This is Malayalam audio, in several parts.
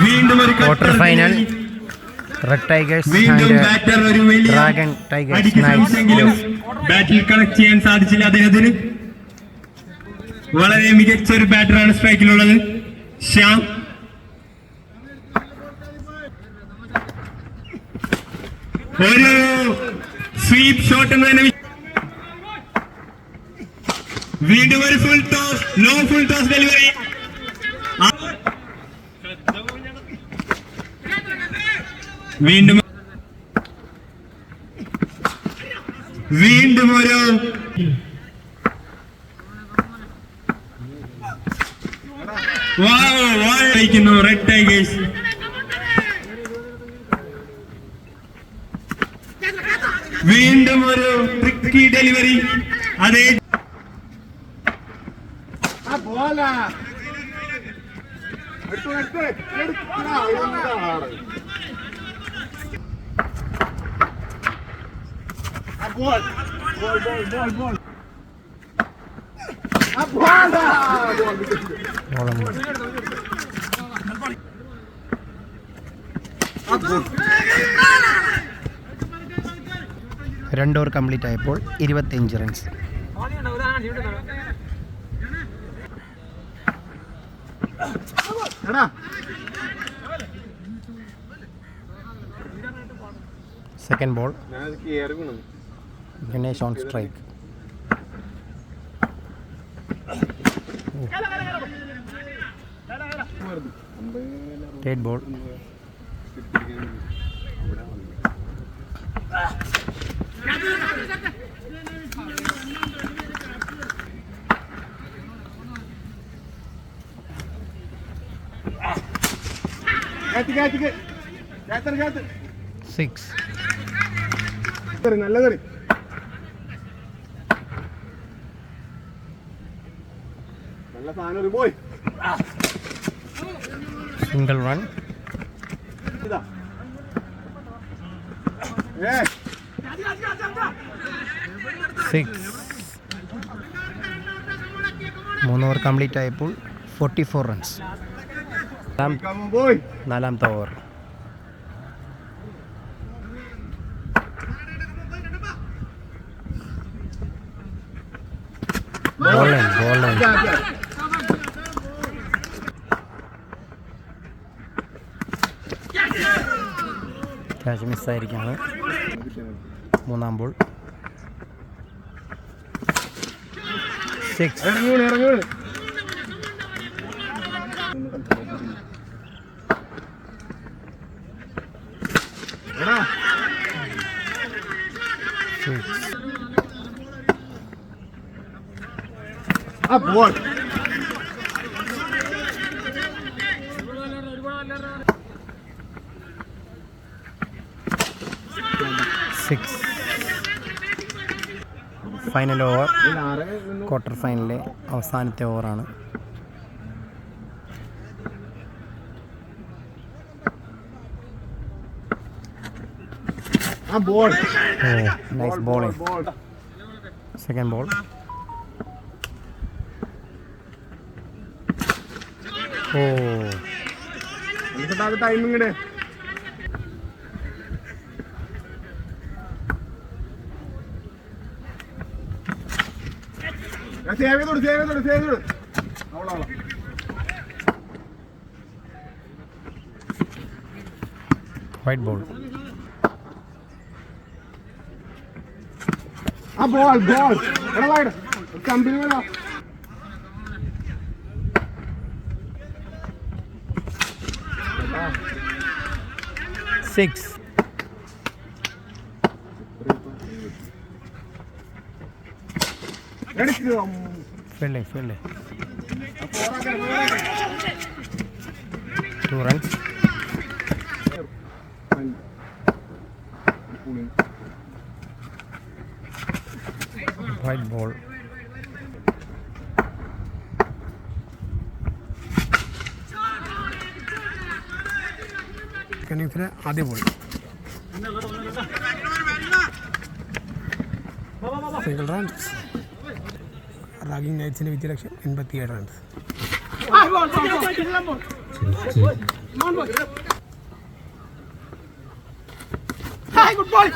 വീണ്ടും ഒരു ക്വാർട്ടർ ഫൈനൽ റെഡ് ടൈഗേഴ്സ് വീണ്ടും ബാറ്റർ ഒരു വലിയ ഡ്രാഗൺ ടൈഗേഴ്സ് ബാറ്റിൽ കണക്ട് ചെയ്യാൻ സാധിച്ചില്ല അദ്ദേഹത്തിന്. വളരെ മികച്ച ഒരു ബാറ്ററാണ് സ്ട്രൈക്കിലുള്ളത് ശ്യാം. ഒരു സ്വീപ് ഷോട്ട് എന്ന് തന്നെ. വീണ്ടും ഒരു full toss, low full toss delivery. വീണ്ടും ഒരു വാഴിക്കുന്നു റെഡ് ടൈഗേഴ്സ്. വീണ്ടും ഒരു ട്രിക്കി ഡെലിവറി. അതേ രണ്ട് ഓവർ കംപ്ലീറ്റ് ആയപ്പോൾ 25 runs. Second ball Ganesh on strike. Third ball six. നല്ല കളി. നല്ല സാധനം പോയി. Single run. Six. 3 over complete ആയപ്പോൾ 44 റൺസ്. നാലാമത്തെ ഓവർ. ക്യാച്ച് മിസ്സായിരിക്കാണ്. മൂന്നാം ബോൾ. 6. 6. Final over. ക്വാർട്ടർ ഫൈനലിലെ അവസാനത്തെ ഓവറാണ്. Nice bowling. Second ball. ടൈമിങ്ങടെ സേവ് ചെയ്തോട്. White ball. ബോൾ കമ്പനി വേണോ? 6. Fielding. 2 runs. White ball. ഇന്നിംഗ്സിലെ ആദ്യ ബോൾ. Single runs. റാഗിംഗ് നൈറ്റ്സിൻ്റെ വിജയലക്ഷ്യം 87 റൺസ്. ഗുഡ് ബോൾ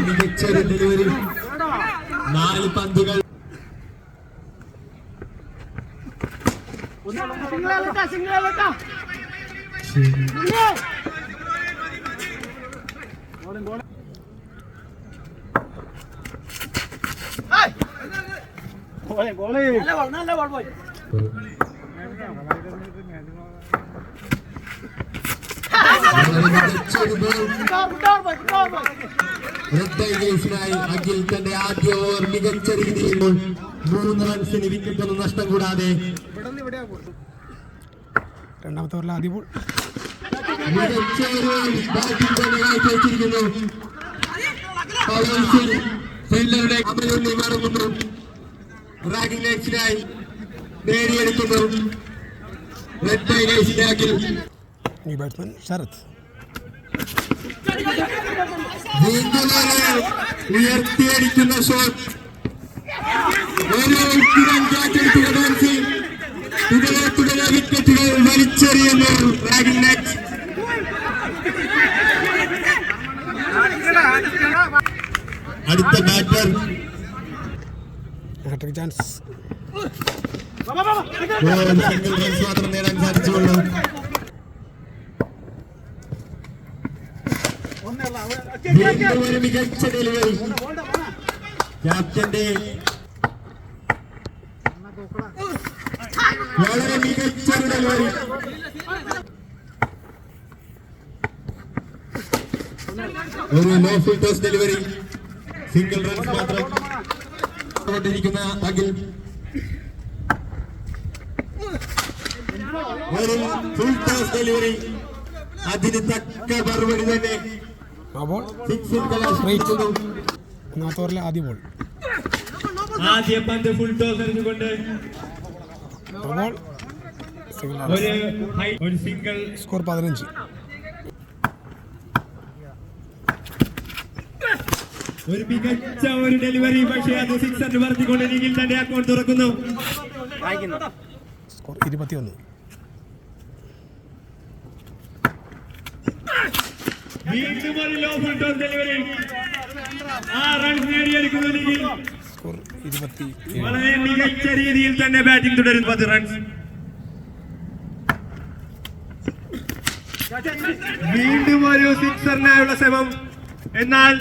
മികച്ച ഡെലിവറി 4 പന്തുകൾ അഖിൽ തന്റെ ആദ്യ ഓവർ മികച്ച രീതിയിൽ 3 റൺസിന് വിക്കറ്റൊന്നും നഷ്ടം കൂടാതെ രണ്ടാമത്തെ ഓവറിലെ ആദ്യ ബോൾ മികച്ച ഒരു ബാറ്റിംഗ് തന്നെ കാഴ്ചവെച്ചിരിക്കുന്നു. ഫീൽഡറുടെ അമലൊന്നി മടങ്ങുന്നു. റാഗിംഗ് ലൈറ്റ്സിനായി നേടിയെടുക്കുന്നു. റെഡ് ടൈഗേഴ്സിന്റെ അഖിൽ. ഈ ബാറ്റ്സ്മാൻ ശരത്. വീണ്ടും ഉയർത്തിയടിക്കുന്ന ഷോട്ട്. തുടരെ വിക്കറ്റുകൾ വലിച്ചെറിയുന്നു റാഗിംഗ് ലൈറ്റ്സ്. അടുത്ത batter hat-trick chance. Single runs മാത്രം നേടാൻ സാധിച്ചുള്ളൂ. വീണ്ടും ഒരു മികച്ച ഡെലിവറി. ക്യാപ്റ്റന്റെ വളരെ മികച്ച ഡെലിവറി. ഒരു no full toss delivery. Single runs മാത്രം കൊണ്ടിരിക്കുന്ന അഖിൽ. ഒരു ഫുൾ ടോസ് ഡെലിവറി. അതിന് തക്ക മറുപടി തന്നെ. ആ ബോൾ സിക്സിൽ കലാശിക്കുന്നു. ഒന്നാമത്തെ ഓവറിലെ ആദ്യ ബോൾ. ആദ്യ പന്ത് ഫുൾ ടോസ് എറിഞ്ഞുകൊണ്ട് ബോൾ ഒരു സിംഗിൾ. സ്കോർ 15. ഒരു മികച്ച ഒരു ഡെലിവറി. പക്ഷേ അത് സിക്സറിന് പറഞ്ഞുകൊണ്ട് നിഖിൽ തന്റെ അക്കൗണ്ട് തുറക്കുന്നു. സ്കോർ 21. വീണ്ടും ഒരു low full toss delivery. 6 runs നേടിയെടുക്കുന്നു നിഖിൽ. സ്കോർ 27. വളരെ മികച്ച രീതിയിൽ തന്നെ ബാറ്റിംഗ് തുടരുന്നു. 10 റൺസ്. വീണ്ടും ഒരു സിക്സറിനായുള്ള ശ്രമം. എന്നാൽ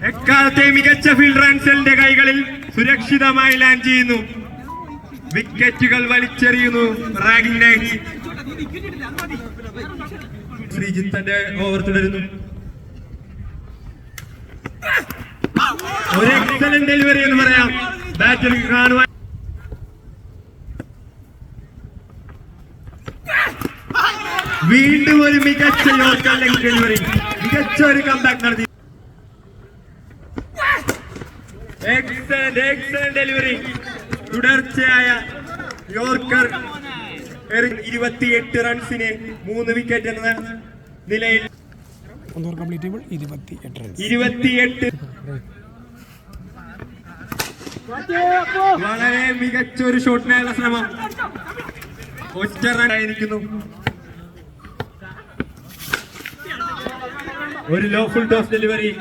എക്കാലത്തെ മികച്ച ഫീൽഡർ അൻസലിന്റെ കൈകളിൽ സുരക്ഷിതമായി ലാൻഡ് ചെയ്യുന്നു. വിക്കറ്റുകൾ വലിച്ചെറിയുന്നു റാഗിംഗ് ലൈറ്റ്സ്. ശ്രീജിത്ത് തന്റെ ഓവർ തുടരുന്നു. ഒരു എക്സലന്റ് ഡെലിവറി എന്ന് പറയാം. ബാറ്ററിക്ക് കാണുവാൻ വീണ്ടും ഒരു മികച്ച യോർക്കർ ലെഗ് ഡെലിവറി. മികച്ച ഒരു കംബാക്ക് നടത്തി. Excellent delivery. തുടർച്ചയായ യോർക്കർ 28 റൺസിന് 3 വിക്കറ്റ് എന്ന നിലയിൽ. ഒന്ന് ഓവർ കംപ്ലീറ്റ് ചെയ്യുമ്പോൾ 28 റൺസ്. 28. വളരെ മികച്ച ഒരു ഷോട്ടിനായുള്ള ശ്രമം. ഒറ്റ റൺ ആയിരിക്കുന്നു. ഒരു low full toss delivery.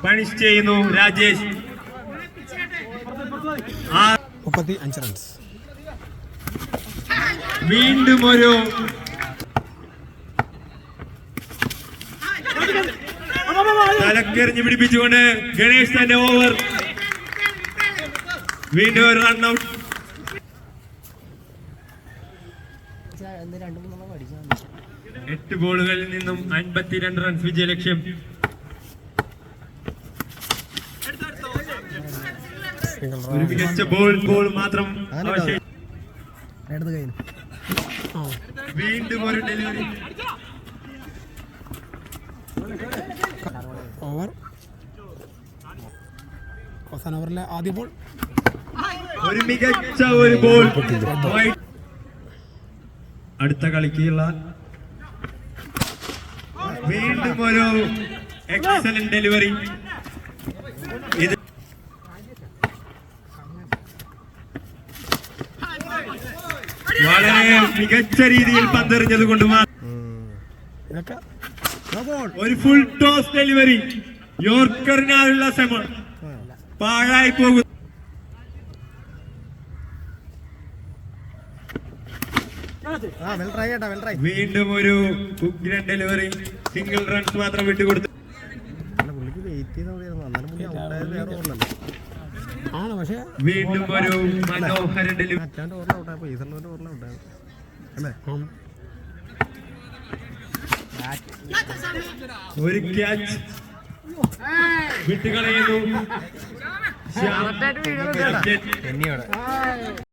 Punish ചെയ്യുന്നു രാജേഷ്. 35 റൺസ്. വീണ്ടും ഒരു തലക്കെറിഞ്ഞ് പിടിപ്പിച്ചുകൊണ്ട് ഗണേഷ് തന്റെ ഓവർ. വീണ്ടും ഒരു റൺ ഔട്ട്. എട്ട് ബോളുകളിൽ നിന്നും 52 റൺസ് വിജയലക്ഷ്യം. ഒരു മികച്ച ബോൾ മാത്രം അവശേഷിച്ചു. വീണ്ടും ഒരു ഡെലിവറി. ഓവർ അവസാന ഓവറിലെ ആദ്യ ബോൾ. ഒരു മികച്ച ഒരു ബോൾ. അടുത്ത കളിക്കുള്ള വീണ്ടും ഒരു എക്സലന്റ് ഡെലിവറി. മികച്ച രീതിയിൽ പന്തെറിഞ്ഞത് കൊണ്ട് ഇതൊക്കെ ഒരു ഫുൾ ടോസ് ഡെലിവറി. യോർക്കറിനായുള്ള ശ്രമം പാഴായി പോകുന്നു. വീണ്ടും ഒരു ഉഗ്രൻ ഡെലിവറി. സിംഗിൾ റൺസ് മാത്രം വിട്ടുകൊടുത്തു. ആണ്, പക്ഷേ വീണ്ടും ഒരു മനോഹര ഡെലിവറി. ഒരു ക്യാച്ച് വിട്ടുകളയുന്നു.